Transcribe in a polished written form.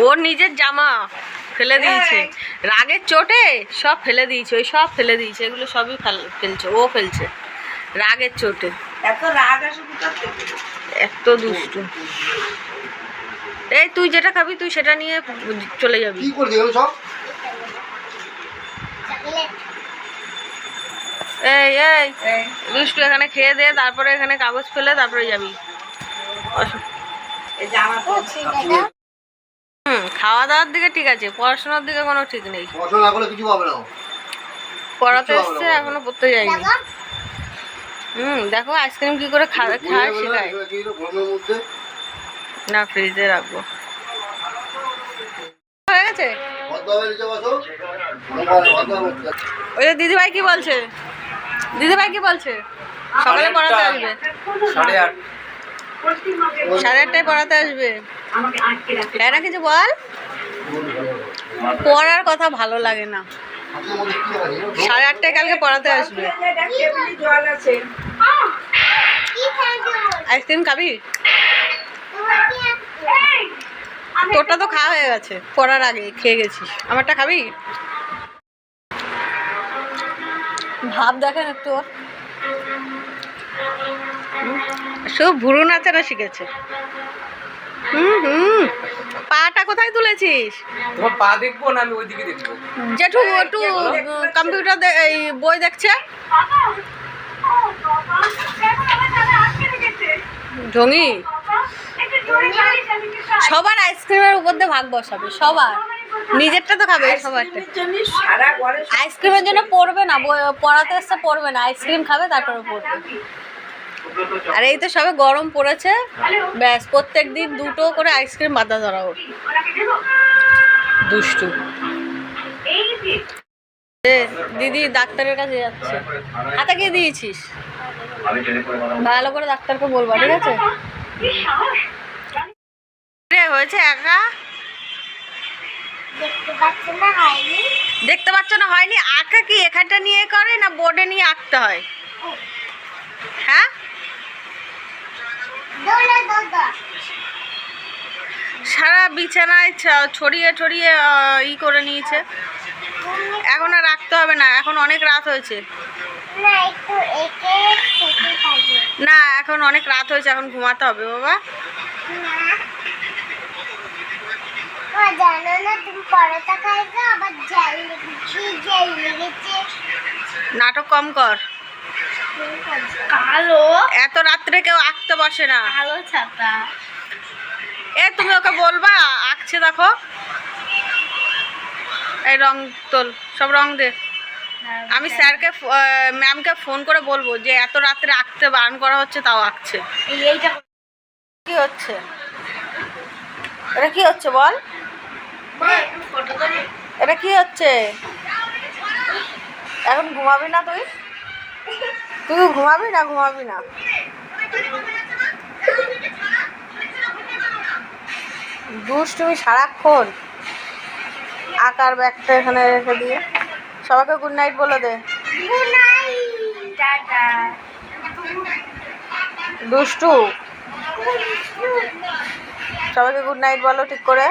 ওর নিজের জামা ফেলে দিয়েছে রাগের চোটে, সব ফেলে দিয়েছে, ওই সব ফেলে দিয়েছে, এগুলো সবই ফেলছে, ও ফেলছে রাগের চোটে। এত দুষ্টু। এই তুই যেটা খাবি তুই সেটা নিয়ে চলে যাবি। এই এই দুষ্টু, এখানে খেয়ে দে, তারপরে এখানে কাগজ ফেলে তারপরে যাবি। খাওয়া দাওয়ার দিকে ঠিক আছে, পড়াশোনার দিকে কোনো ঠিক নেই। পড়াতে এসছে, এখনো পড়তে যায়নি। দেখো আইসক্রিম কি করে খায় শেখায় না, ফ্রিজে রাখবো। হয়ে গেছে। ওই যে দিদিভাই কি বলছে, দিদিভাই কি বলছে? সকালে পড়াতে আসবে, 8:30টায় পড়াতে আসবে। তাই না, কিছু বল। পড়ার কথা ভালো লাগে না। 8:30টায় কালকে পড়াতে আসবে। আইসক্রিম খাবি? তোরটা তো খাওয়া হয়ে গেছে, পড়ার আগে খেয়ে গেছিস। আমারটা খাবি? ভাব দেখেন একটু, ওর সব ভুরু নাচানো শিখেছে। পাটা কোথায় তুলেছিস? তোমার পা দেখবো না আমি ওইদিকে দেখবো। জেঠু একটু কম্পিউটার এই বই দেখছে। ঢঙি সবার আইসক্রিমের উপর দিয়ে ভাগ বসাবে, সবার নিজেরটা তো খাবে, সবারটা। আইসক্রিমের জন্য পড়বে না, পড়াতে এসে পড়বে না, আইসক্রিম খাবে তারপরে পড়বে। আর এই তো সবে গরম পড়েছে, ব্যাস প্রত্যেক দিন 2টো করে আইসক্রিম বাধা ধরা ওর। দুষ্টু। দিদি ডাক্তারের কাছে যাচ্ছে, হাতে কি দিয়েছিস? ভালো করে ডাক্তারকে বলবা, ঠিক আছে? হয়েছে একা দেখতে পাচ্ছ না? হয়নি? আঁকা কি এখানটা নিয়ে করে না বোর্ডে নিয়ে আঁকতে হয়? হ্যাঁ, সারা বিছানায় ছড়িয়ে ছড়িয়ে ই করে নিয়েছে। এখন আর রাখতে হবে না, এখন অনেক রাত হয়েছে। না, এখন অনেক রাত হয়েছে, এখন ঘুমাতে হবে বাবা। নাটক কম কর। এত রাত্রে কেউ আঁকতে বসে না। এ তুমি ওকে বলবা আঁকছে, দেখো এই রং তোল, সব রং দে। আমি স্যারকে ম্যামকে ফোন করে বলবো যে এত রাত্রে আঁকতে বারণ করা হচ্ছে, তাও আঁকছে। কি হচ্ছে এটা? কি হচ্ছে বল? এটা কি হচ্ছে? এখন ঘুমাবি না তুই? তুই ঘুমাবি না? ঘুমাবি না? দুষ্টুমি সারাক্ষণ। আকার ব্যাগটা এখানে রেখে দিয়ে সবাইকে গুড নাইট বলে দে। দুষ্টু, সবাইকে গুড নাইট বলো ঠিক করে।